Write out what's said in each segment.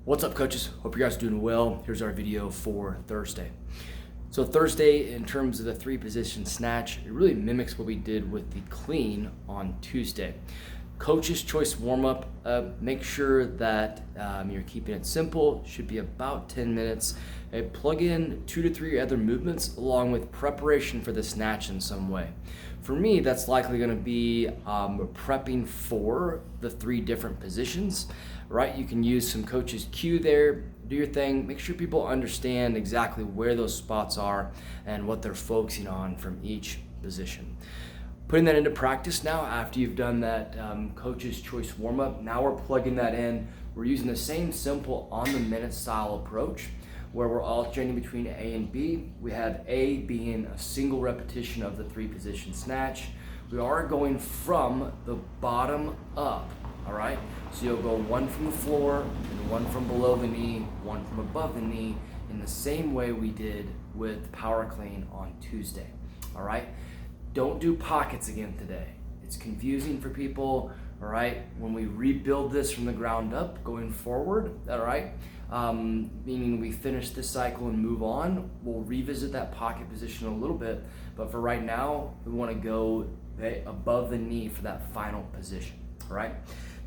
What's up, coaches? Hope you guys are doing well. Here's our video for Thursday. So Thursday, in terms of the three position snatch, it really mimics what we did with the clean on Tuesday. Coach's choice warm-up, make sure that you're keeping it simple. Should be about 10 minutes. Plug in 2 to 3 other movements along with preparation for the snatch in some way. For me, that's likely going to be prepping for the 3 different positions, right? You can use some coach's cue there, do your thing, make sure people understand exactly where those spots are and what they're focusing on from each position. Putting that into practice now after you've done that coach's choice warm-up, now we're plugging that in. We're using the same simple on-the-minute style approach where we're alternating between A and B. We have A being a single repetition of the 3 position snatch. We are going from the bottom up, all right? So you'll go 1 from the floor, and 1 from below the knee, 1 from above the knee, in the same way we did with power clean on Tuesday, all right? Don't do pockets again today. It's confusing for people, all right? When we rebuild this from the ground up going forward, all right? Meaning we finish this cycle and move on, we'll revisit that pocket position a little bit, but for right now, we wanna go above the knee for that final position, all right?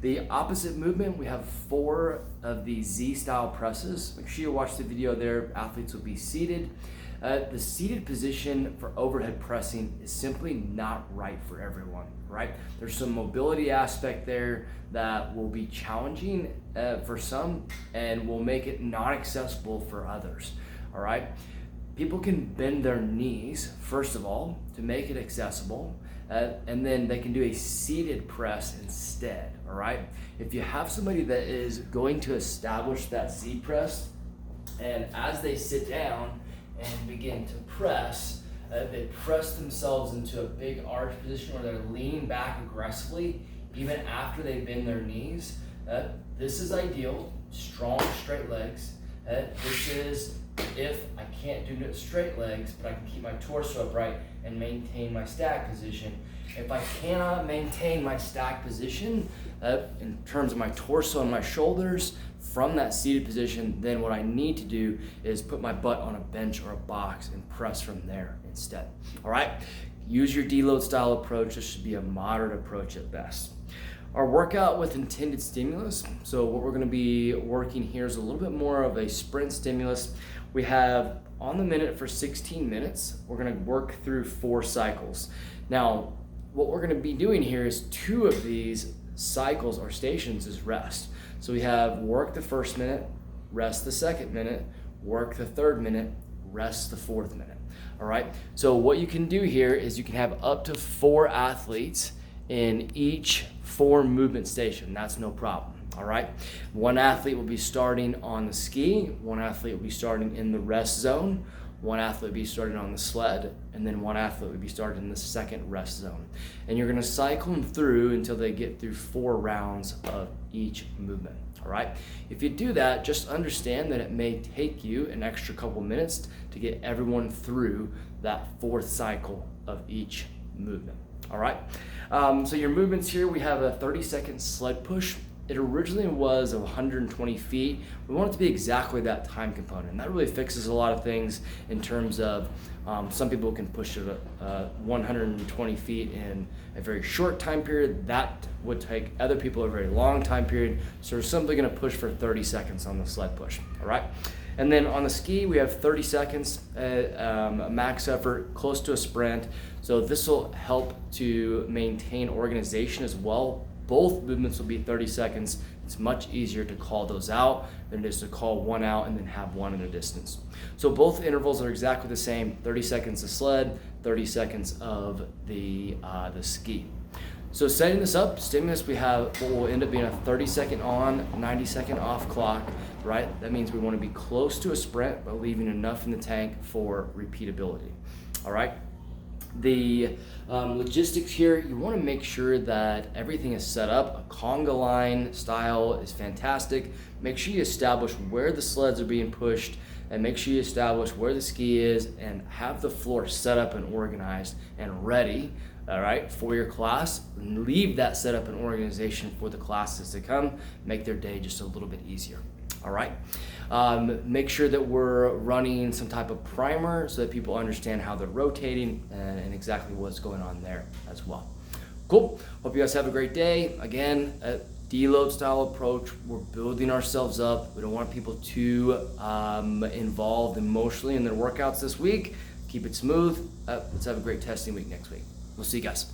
The opposite movement, we have 4 of the Z-style presses. Make sure you watch the video there. Athletes will be seated. The seated position for overhead pressing is simply not right for everyone, right? There's some mobility aspect there that will be challenging for some and will make it not accessible for others, all right? People can bend their knees, first of all, to make it accessible, and then they can do a seated press instead, all right? If you have somebody that is going to establish that Z press, and as they sit down and begin to press, they press themselves into a big arch position where they're leaning back aggressively, even after they bend their knees. This is ideal, strong straight legs. This is if I can't do straight legs, but I can keep my torso upright and maintain my stack position. If I cannot maintain my stack position in terms of my torso and my shoulders from that seated position, then what I need to do is put my butt on a bench or a box and press from there instead. All right, use your deload style approach. This should be a moderate approach at best. Our workout with intended stimulus. So what we're gonna be working here is a little bit more of a sprint stimulus. We have on the minute for 16 minutes. We're gonna work through 4 cycles. Now, what we're gonna be doing here is 2 of these cycles or stations is rest. So we have work the first minute, rest the second minute, work the third minute, rest the 4th minute. All right, so what you can do here is you can have up to 4 athletes in each 4 movement station. That's no problem. All right, 1 athlete will be starting on the ski, 1 athlete will be starting in the rest zone, 1 athlete will be starting on the sled, and then 1 athlete will be starting in the second rest zone. And you're gonna cycle them through until they get through 4 rounds of each movement, all right? If you do that, just understand that it may take you an extra couple minutes to get everyone through that 4th cycle of each movement, all right? So your movements here, we have a 30-second sled push. It originally was 120 feet. We want it to be exactly that time component. And that really fixes a lot of things in terms of some people can push it 120 feet in a very short time period. That would take other people a very long time period. So we're simply gonna push for 30 seconds on the sled push, all right? And then on the ski, we have 30 seconds, a max effort, close to a sprint. So this will help to maintain organization as well. Both movements will be 30 seconds. It's much easier to call those out than it is to call 1 out and then have 1 in a distance. So both intervals are exactly the same, 30 seconds of sled, 30 seconds of the ski. So setting this up, stimulus, we have what will end up being a 30-second on, 90-second off clock, right? That means we want to be close to a sprint, but leaving enough in the tank for repeatability, all right? The logistics here, you want to make sure that everything is set up. A conga line style is fantastic. Make sure you establish where the sleds are being pushed and make sure you establish where the ski is and have the floor set up and organized and ready, all right, for your class. Leave that setup and organization for the classes to come. Make their day just a little bit easier. All right. Make sure that we're running some type of primer so that people understand how they're rotating and exactly what's going on there as well. Cool. Hope you guys have a great day. Again, a deload style approach. We're building ourselves up. We don't want people too involved emotionally in their workouts this week. Keep it smooth. Let's have a great testing week next week. We'll see you guys.